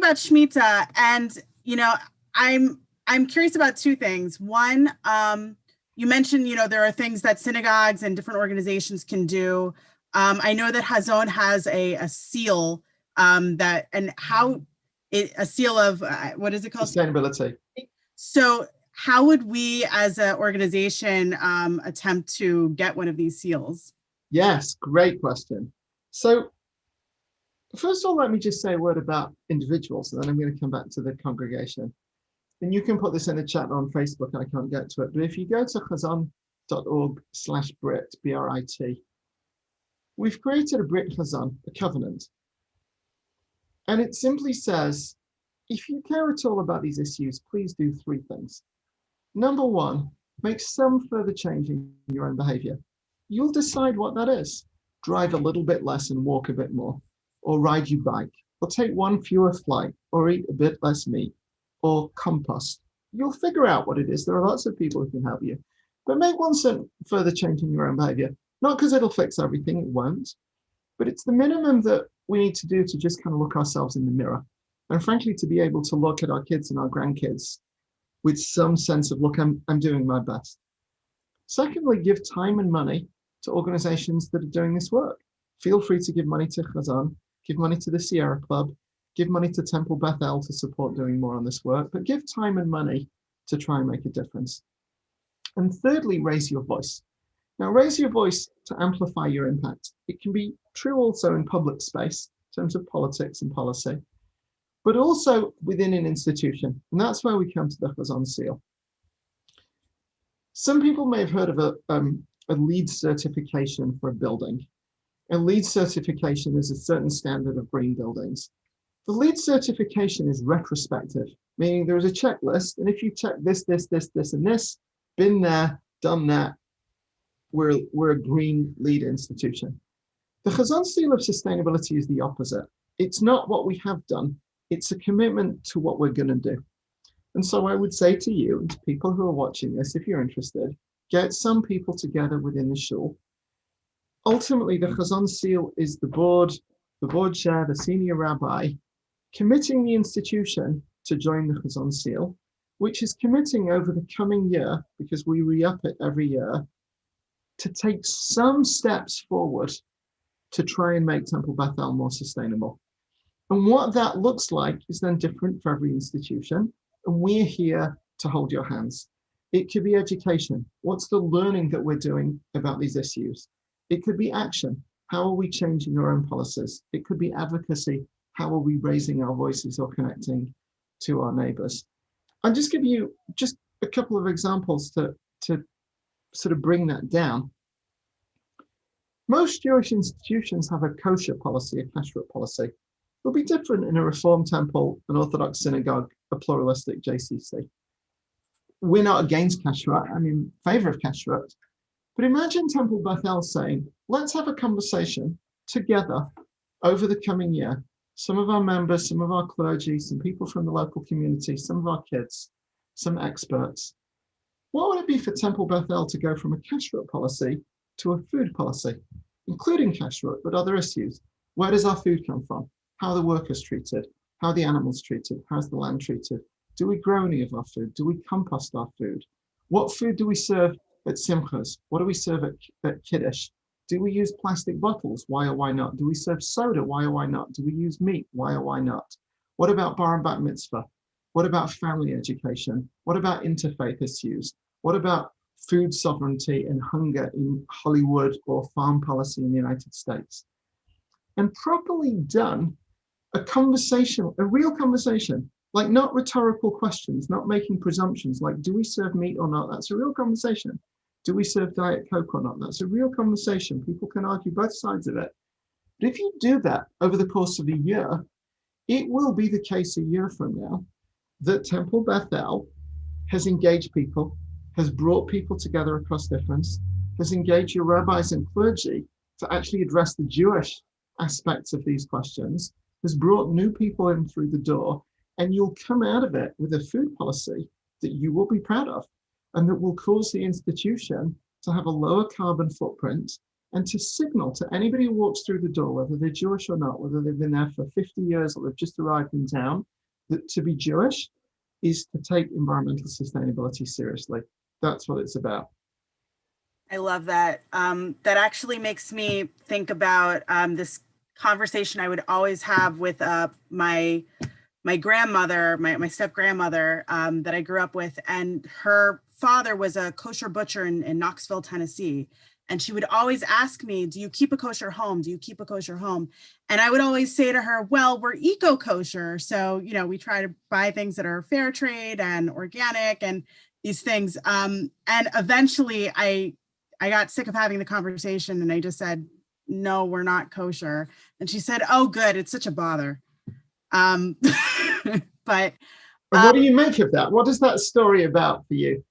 about Shemitah, and I'm curious about two things. One, you mentioned there are things that synagogues and different organizations can do. I know that Hazon has a seal a seal of what is it called? Sustainability. So how would we as an organization attempt to get one of these seals? Yes, great question. So first of all, let me just say a word about individuals, and then I'm going to come back to the congregation. And you can put this in the chat on Facebook. I can't get to it. But if you go to hazon.org/Brit, B-R-I-T, we've created a Brit Hazon, a covenant. And it simply says, if you care at all about these issues, please do three things. Number one, make some further change in your own behavior. You'll decide what that is. Drive a little bit less and walk a bit more, or ride your bike, or take one fewer flight, or eat a bit less meat, or compost. You'll figure out what it is. There are lots of people who can help you. But make one further change in your own behavior. Not because it'll fix everything, it won't. But it's the minimum that we need to do to just kind of look ourselves in the mirror. And frankly, to be able to look at our kids and our grandkids with some sense of, look, I'm doing my best. Secondly, give time and money to organizations that are doing this work. Feel free to give money to Hazon, give money to the Sierra Club, give money to Temple Beth El to support doing more on this work, but give time and money to try and make a difference. And thirdly, raise your voice. Now, raise your voice to amplify your impact. It can be true also in public space, in terms of politics and policy, but also within an institution. And that's where we come to the Hazon seal. Some people may have heard of a LEED certification for a building. A LEED certification is a certain standard of green buildings. The LEED certification is retrospective, meaning there is a checklist, and if you check this, and this, been there, done that, we're a green LEED institution. The Hazon seal of sustainability is the opposite. It's not what we have done, it's a commitment to what we're going to do. And so I would say to you and to people who are watching this, if you're interested, get some people together within the shul. Ultimately, the Hazon seal is the board chair, the senior rabbi, committing the institution to join the Hazon seal, which is committing over the coming year, because we re-up it every year, to take some steps forward to try and make Temple Beth El more sustainable. And what that looks like is then different for every institution. And we're here to hold your hands. It could be education. What's the learning that we're doing about these issues? It could be action. How are we changing our own policies? It could be advocacy. How are we raising our voices or connecting to our neighbors? I'll just give you just a couple of examples to sort of bring that down. Most Jewish institutions have a kosher policy, a kashrut policy. It'll be different in a Reform temple, an Orthodox synagogue, a pluralistic JCC. We're not against kashrut, I'm in favor of kashrut. But imagine Temple Beth El saying, let's have a conversation together over the coming year. Some of our members, some of our clergy, some people from the local community, some of our kids, some experts. What would it be for Temple Beth El to go from a kashrut policy to a food policy, including kashrut, but other issues? Where does our food come from? How are the workers treated? How are the animals treated? How's the land treated? Do we grow any of our food? Do we compost our food? What food do we serve at simchas? What do we serve at kiddush? Do we use plastic bottles? Why or why not? Do we serve soda? Why or why not? Do we use meat? Why or why not? What about bar and bat mitzvah? What about family education? What about interfaith issues? What about food sovereignty and hunger in Hollywood or farm policy in the United States? And properly done, a conversation, a real conversation, like not rhetorical questions, not making presumptions like, do we serve meat or not? That's a real conversation. Do we serve Diet Coke or not? That's a real conversation. People can argue both sides of it. But if you do that over the course of a year, it will be the case a year from now that Temple Beth El has engaged people, has brought people together across difference, has engaged your rabbis and clergy to actually address the Jewish aspects of these questions, has brought new people in through the door, and you'll come out of it with a food policy that you will be proud of and that will cause the institution to have a lower carbon footprint and to signal to anybody who walks through the door, whether they're Jewish or not, whether they've been there for 50 years or they've just arrived in town, that to be Jewish is to take environmental sustainability seriously. That's what it's about. I love that. That actually makes me think about this conversation I would always have with my grandmother, my step grandmother that I grew up with, and her father was a kosher butcher in Knoxville, Tennessee. And she would always ask me, do you keep a kosher home? Do you keep a kosher home? And I would always say to her, well, we're eco-kosher. So, you know, we try to buy things that are fair trade and organic and these things. And eventually I got sick of having the conversation and I just said, no, we're not kosher. And she said, oh, good. It's such a bother. But and what do you make of that? What is that story about for you?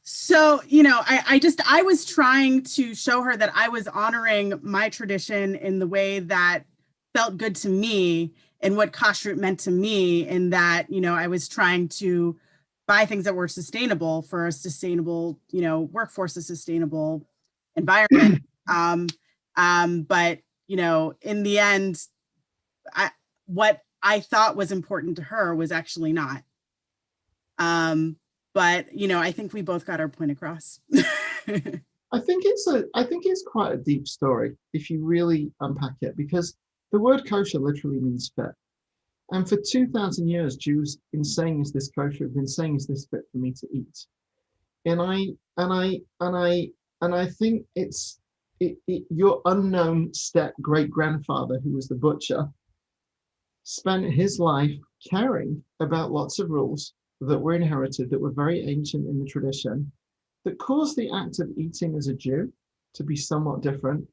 So, you know, I was trying to show her that I was honoring my tradition in the way that felt good to me and what kashrut meant to me, and that, you know, I was trying to buy things that were sustainable for a sustainable, you know, workforce, a sustainable environment. But, you know, in the end, what I thought was important to her was actually not. But, you know, I think we both got our point across. I think it's quite a deep story if you really unpack it, because the word kosher literally means fit. And for 2,000 years, Jews, in saying is this kosher, have been saying is this fit for me to eat. And I think it's your unknown step great grandfather, who was the butcher, spent his life caring about lots of rules that were inherited, that were very ancient in the tradition, that caused the act of eating as a Jew to be somewhat different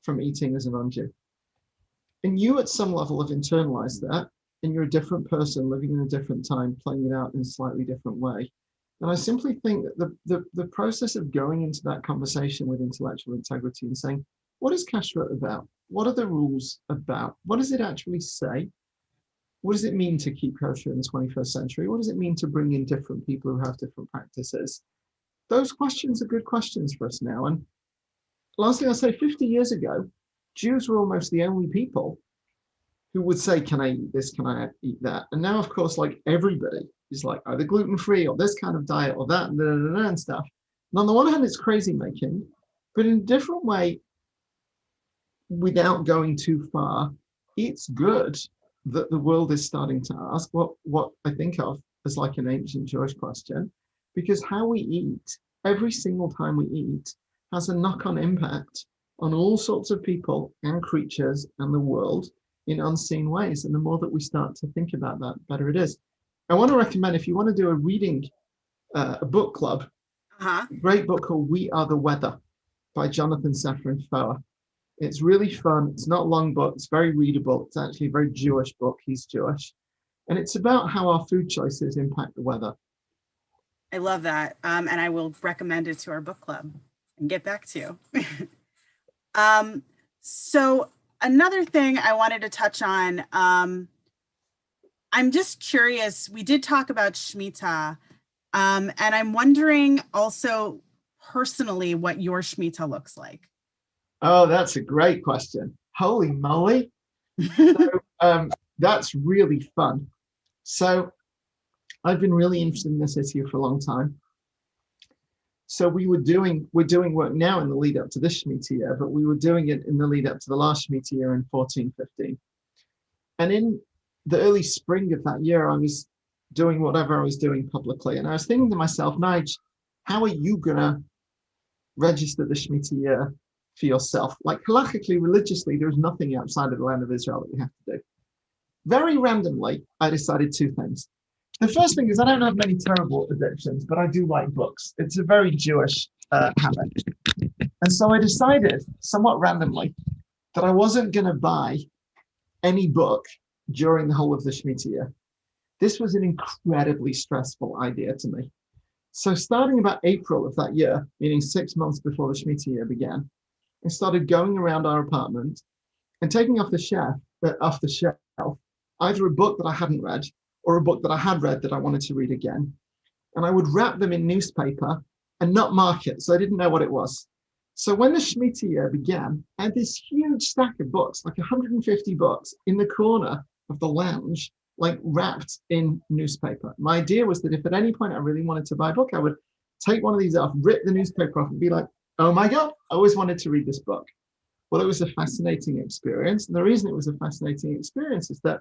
from eating as a non-Jew. And you at some level have internalized that, and you're a different person living in a different time, playing it out in a slightly different way. And I simply think that the process of going into that conversation with intellectual integrity and saying, what is kashrut about? What are the rules about? What does it actually say? What does it mean to keep kosher in the 21st century? What does it mean to bring in different people who have different practices? Those questions are good questions for us now. And last thing I'll say, 50 years ago, Jews were almost the only people who would say, can I eat this? Can I eat that? And now, of course, like everybody is like either gluten-free or this kind of diet or that and stuff. And on the one hand, it's crazy making, but in a different way, without going too far, it's good that the world is starting to ask what I think of as like an ancient Jewish question, because how we eat every single time we eat has a knock-on impact on all sorts of people and creatures and the world in unseen ways. And the more that we start to think about that, the better it is. I want to recommend, if you want to do a reading, a book club, a great book called We Are the Weather by Jonathan Safran Foer. It's really fun. It's not a long book. It's very readable. It's actually a very Jewish book. He's Jewish. And it's about how our food choices impact the weather. I love that. And I will recommend it to our book club and get back to you. So another thing I wanted to touch on, I'm just curious, we did talk about Shemitah, and I'm wondering also personally what your Shemitah looks like. Oh, that's a great question. Holy moly. So, that's really fun. So I've been really interested in this issue for a long time. So we're doing work now in the lead up to this Shemitah year, but we were doing it in the lead up to the last Shemitah year in 14-15. And in the early spring of that year, I was doing whatever I was doing publicly. And I was thinking to myself, Nigel, how are you gonna register the Shemitah year for yourself? Like halakhically, religiously, there's nothing outside of the land of Israel that we have to do. Very randomly, I decided two things. The first thing is I don't have many terrible addictions, but I do like books. It's a very Jewish habit. And so I decided somewhat randomly that I wasn't going to buy any book during the whole of the Shemitah year. This was an incredibly stressful idea to me. So starting about April of that year, meaning 6 months before the Shemitah year began, I started going around our apartment and taking off the shelf, either a book that I hadn't read or a book that I had read that I wanted to read again. And I would wrap them in newspaper and not mark it, so I didn't know what it was. So when the Shemitah year began, I had this huge stack of books, like 150 books, in the corner of the lounge like wrapped in newspaper. My idea was that if at any point I really wanted to buy a book, I would take one of these off, rip the newspaper off and be like, oh my God, I always wanted to read this book. Well, it was a fascinating experience. And the reason it was a fascinating experience is that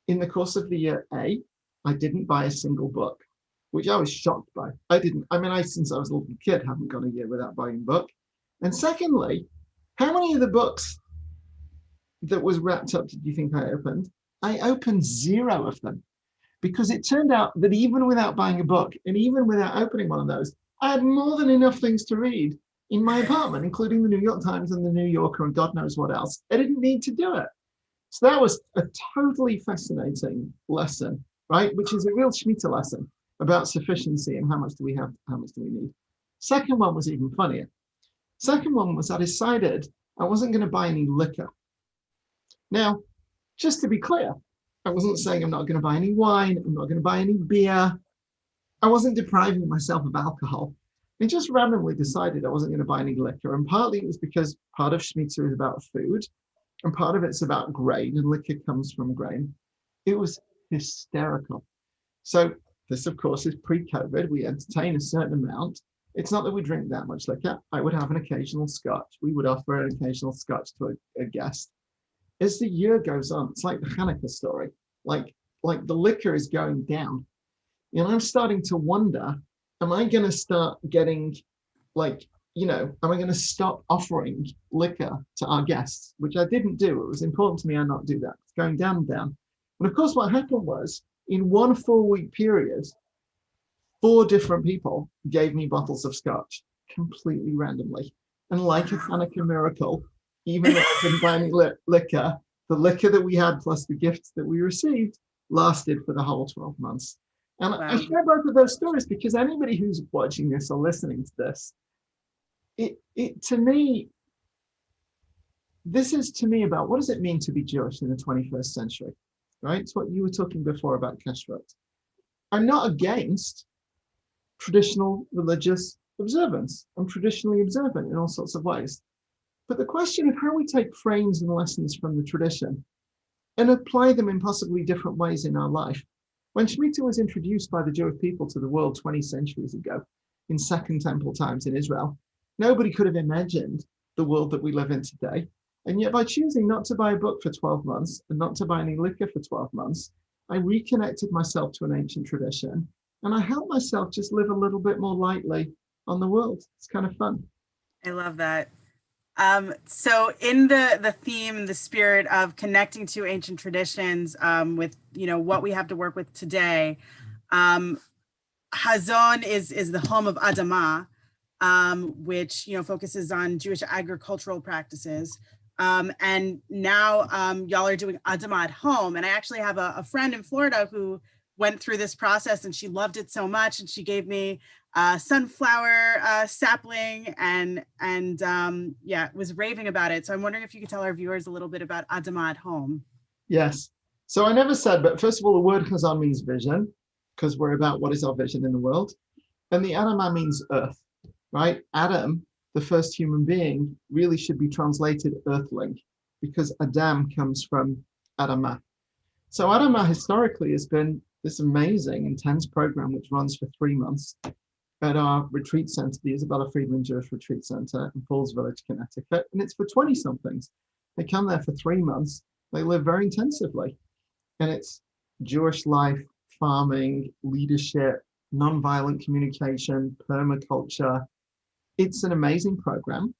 in the course of the year A, I didn't buy a single book, which I was shocked by. Since I was a little kid, haven't gone a year without buying a book. And secondly, how many of the books that was wrapped up did you think I opened? I opened 0 of them, because it turned out that even without buying a book and even without opening one of those, I had more than enough things to read in my apartment, including the New York Times and the New Yorker and God knows what else. I didn't need to do it. So that was a totally fascinating lesson, right? Which is a real Shemitah lesson about sufficiency and how much do we have, how much do we need. Second one was even funnier. Second one was I decided I wasn't going to buy any liquor. Now, just to be clear, I wasn't saying I'm not going to buy any wine, I'm not going to buy any beer. I wasn't depriving myself of alcohol. I just randomly decided I wasn't going to buy any liquor. And partly it was because part of Shemitah is about food and part of it's about grain, and liquor comes from grain. It was hysterical. So this, of course, is pre-COVID. We entertain a certain amount. It's not that we drink that much liquor. I would have an occasional scotch. We would offer an occasional scotch to a guest. As the year goes on, it's like the Hanukkah story. Like the liquor is going down. And I'm starting to wonder, am I going to start getting am I going to stop offering liquor to our guests, which I didn't do. It was important to me I not do that. It's going down and down. And of course, what happened was in one 4-week period, 4 different people gave me bottles of scotch completely randomly. And like a Hanukkah miracle, even though I didn't buy any liquor, the liquor that we had plus the gifts that we received lasted for the whole 12 months. And wow. I share both of those stories because anybody who's watching this or listening to this, to me, this is to me about what does it mean to be Jewish in the 21st century, right? It's what you were talking before about kashrut. I'm not against traditional religious observance. I'm traditionally observant in all sorts of ways. But the question of how we take frames and lessons from the tradition and apply them in possibly different ways in our life. When Shemitah was introduced by the Jewish people to the world 20 centuries ago in Second Temple times in Israel, nobody could have imagined the world that we live in today. And yet by choosing not to buy a book for 12 months and not to buy any liquor for 12 months, I reconnected myself to an ancient tradition and I helped myself just live a little bit more lightly on the world. It's kind of fun. I love that. So in the theme, the spirit of connecting to ancient traditions with, what we have to work with today, Hazon is the home of Adamah, which, focuses on Jewish agricultural practices. And now y'all are doing Adamah at home. And I actually have a friend in Florida who went through this process and she loved it so much. And she gave me sunflower sapling and was raving about it. So I'm wondering if you could tell our viewers a little bit about Adamah at home. Yes. So I never said, but first of all, the word Hazon means vision, because we're about what is our vision in the world. And the Adamah means earth, right? Adam, the first human being, really should be translated earthling, because Adam comes from Adamah. So Adamah historically has been this amazing, intense program which runs for 3 months at our retreat center, the Isabella Friedman Jewish Retreat Center in Falls Village, Connecticut. And it's for 20-somethings. They come there for 3 months. They live very intensively. And it's Jewish life, farming, leadership, nonviolent communication, permaculture. It's an amazing program.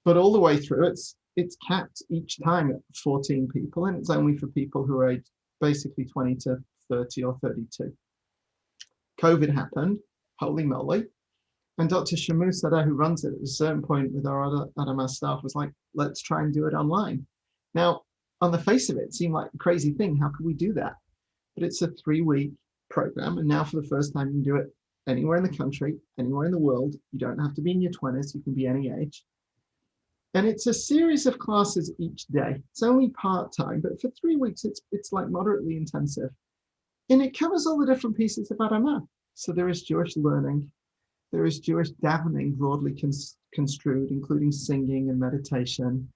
But all the way through, it's capped each time at 14 people, and it's only for people who are aged basically 20 to 30 or 32. COVID happened, holy moly. And Dr. Schmooze, who runs it at a certain point with our other Adamah staff, was like, let's try and do it online. Now, on the face of it, it seemed like a crazy thing. How could we do that? But it's a 3-week program. And now for the first time, you can do it anywhere in the country, anywhere in the world. You don't have to be in your 20s. You can be any age. And it's a series of classes each day. It's only part-time, but for 3 weeks, it's like moderately intensive. And it covers all the different pieces of Adamah. So there is Jewish learning. There is Jewish davening broadly construed, including singing and meditation.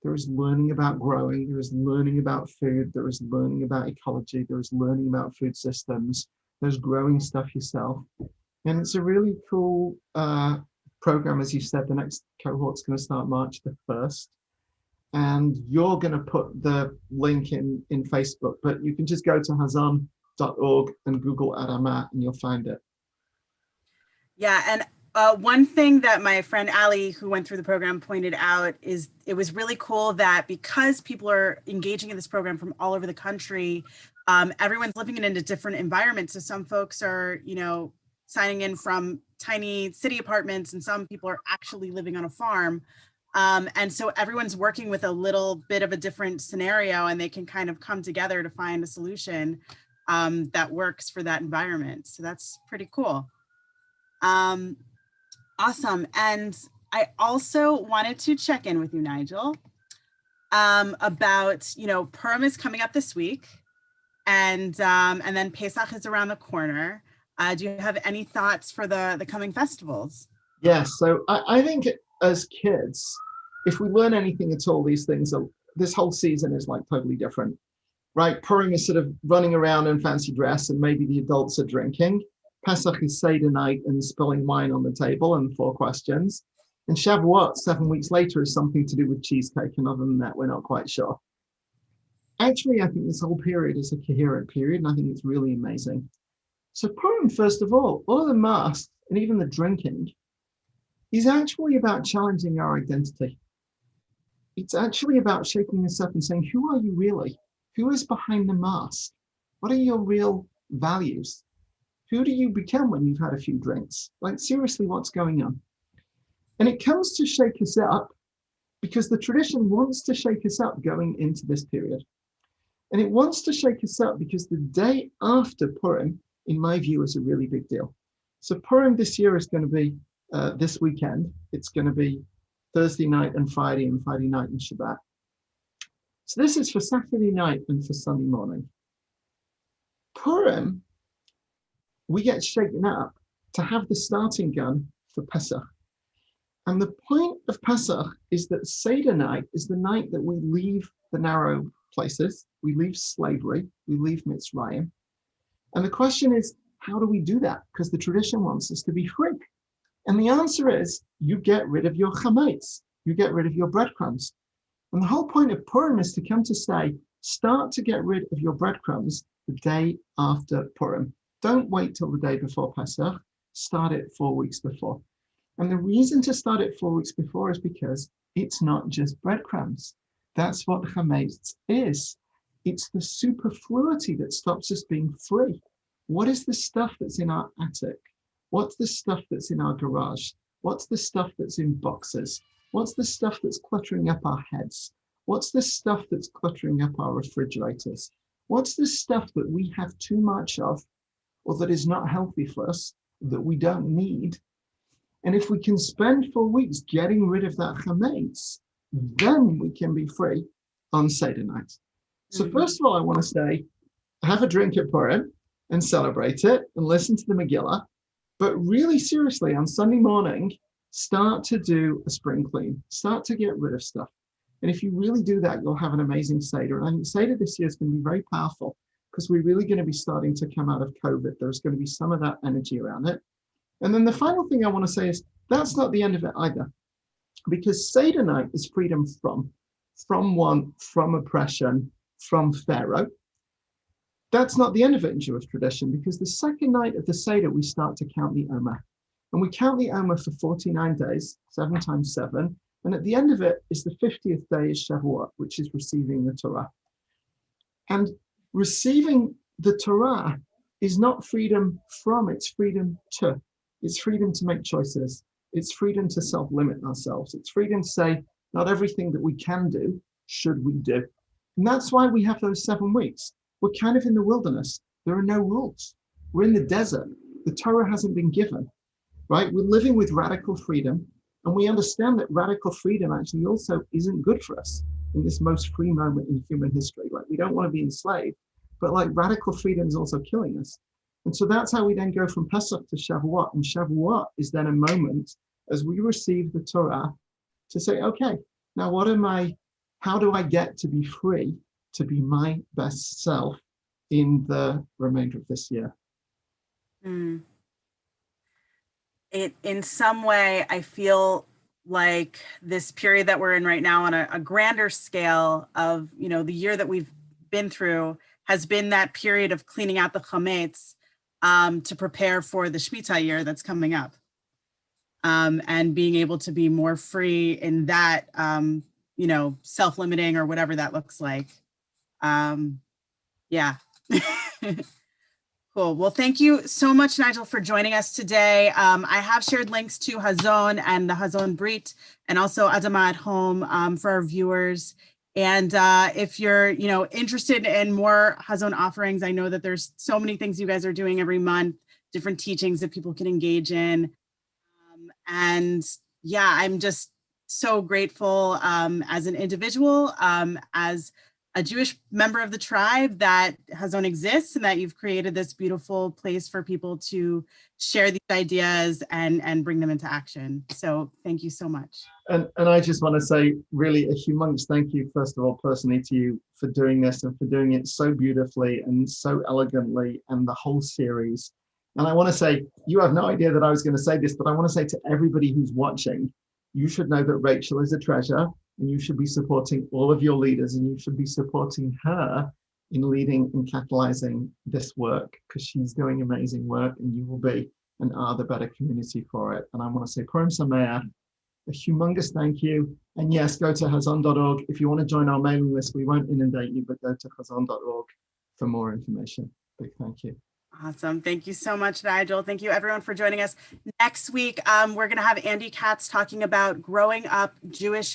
There is learning about growing. There is learning about food. There is learning about ecology. There is learning about food systems. There's growing stuff yourself. And it's a really cool program. As you said, the next cohort's going to start March the 1st. And you're going to put the link in Facebook, but you can just go to hazon.org and Google Adamah and you'll find it. Yeah, and one thing that my friend Ali, who went through the program, pointed out is it was really cool that because people are engaging in this program from all over the country, everyone's living in a different environment. So some folks are, signing in from tiny city apartments, and some people are actually living on a farm. And so everyone's working with a little bit of a different scenario, and they can kind of come together to find a solution that works for that environment. So that's pretty cool. Awesome. And I also wanted to check in with you, Nigel, about, Purim is coming up this week, and then Pesach is around the corner. Do you have any thoughts for the coming festivals? Yes. So I think as kids, if we learn anything at all, these things, this whole season is like totally different, right? Purim is sort of running around in fancy dress and maybe the adults are drinking. Pesach is Seder night and spilling wine on the table and 4 questions. And Shavuot, 7 weeks later, is something to do with cheesecake. And other than that, we're not quite sure. Actually, I think this whole period is a coherent period, and I think it's really amazing. So Purim, first of all of the masks and even the drinking is actually about challenging our identity. It's actually about shaking us up and saying, who are you really? Who is behind the mask? What are your real values? Who do you become when you've had a few drinks? Like, seriously, what's going on? And it comes to shake us up because the tradition wants to shake us up going into this period. And it wants to shake us up because the day after Purim, in my view, is a really big deal. So Purim this year is going to be this weekend. It's going to be Thursday night and Friday night and Shabbat. So this is for Saturday night and for Sunday morning. Purim, we get shaken up to have the starting gun for Pesach. And the point of Pesach is that Seder night is the night that we leave the narrow places, we leave slavery, we leave Mitzrayim. And the question is, how do we do that? Because the tradition wants us to be free. And the answer is, you get rid of your chametz, you get rid of your breadcrumbs. And the whole point of Purim is to come to say, start to get rid of your breadcrumbs the day after Purim. Don't wait till the day before Pesach, start it 4 weeks before. And the reason to start it 4 weeks before is because it's not just breadcrumbs. That's what chametz is. It's the superfluity that stops us being free. What is the stuff that's in our attic? What's the stuff that's in our garage? What's the stuff that's in boxes? What's the stuff that's cluttering up our heads? What's the stuff that's cluttering up our refrigerators? What's the stuff that we have too much of, or that is not healthy for us, that we don't need? And if we can spend 4 weeks getting rid of that chametz, then we can be free on Seder night. So first of all, I want to say, have a drink at Purim and celebrate it and listen to the Megillah. But really seriously, on Sunday morning, start to do a spring clean. Start to get rid of stuff. And if you really do that, you'll have an amazing Seder. And I think Seder this year is going to be very powerful because we're really going to be starting to come out of COVID. There's going to be some of that energy around it. And then the final thing I want to say is that's not the end of it either. Because Seder night is freedom from want, from oppression, from Pharaoh. That's not the end of it in Jewish tradition, because the second night of the Seder, we start to count the Omer. And we count the Omer for 49 days, 7 times 7. And at the end of it is the 50th day is Shavuot, which is receiving the Torah. And receiving the Torah is not freedom from, it's freedom to. It's freedom to make choices. It's freedom to self-limit ourselves. It's freedom to say, not everything that we can do, should we do. And that's why we have those 7 weeks. We're kind of in the wilderness. There are no rules. We're in the desert. The Torah hasn't been given, right? We're living with radical freedom. And we understand that radical freedom actually also isn't good for us in this most free moment in human history. Like, we don't want to be enslaved, but like radical freedom is also killing us. And so that's how we then go from Pesach to Shavuot. And Shavuot is then a moment as we receive the Torah to say, okay, now what am I how do I get to be free, to be my best self in the remainder of this year? In some way, I feel like this period that we're in right now on a grander scale of, the year that we've been through has been that period of cleaning out the chametz to prepare for the Shemitah year that's coming up. And being able to be more free in that, self-limiting or whatever that looks like. Yeah. Cool. Well, thank you so much, Nigel, for joining us today. I have shared links to Hazon and the Hazon Brit and also Adamah at home for our viewers. And if you're, interested in more Hazon offerings, I know that there's so many things you guys are doing every month, different teachings that people can engage in. And yeah, I'm just so grateful as an individual, as a Jewish member of the tribe, that Hazon exists and that you've created this beautiful place for people to share these ideas and bring them into action. So thank you so much. And I just want to say really a humongous thank you, first of all, personally to you for doing this and for doing it so beautifully and so elegantly, and the whole series. And I want to say, you have no idea that I was going to say this, but I want to say to everybody who's watching, you should know that Rachel is a treasure, and you should be supporting all of your leaders, and you should be supporting her in leading and catalyzing this work, because she's doing amazing work, and you will be and are the better community for it. And I want to say Purim Sameach, a humongous thank you. And yes, go to hazon.org. If you want to join our mailing list, we won't inundate you, but go to hazon.org for more information. Big thank you. Awesome. Thank you so much, Nigel. Thank you, everyone, for joining us. Next week, we're going to have Andy Katz talking about growing up Jewish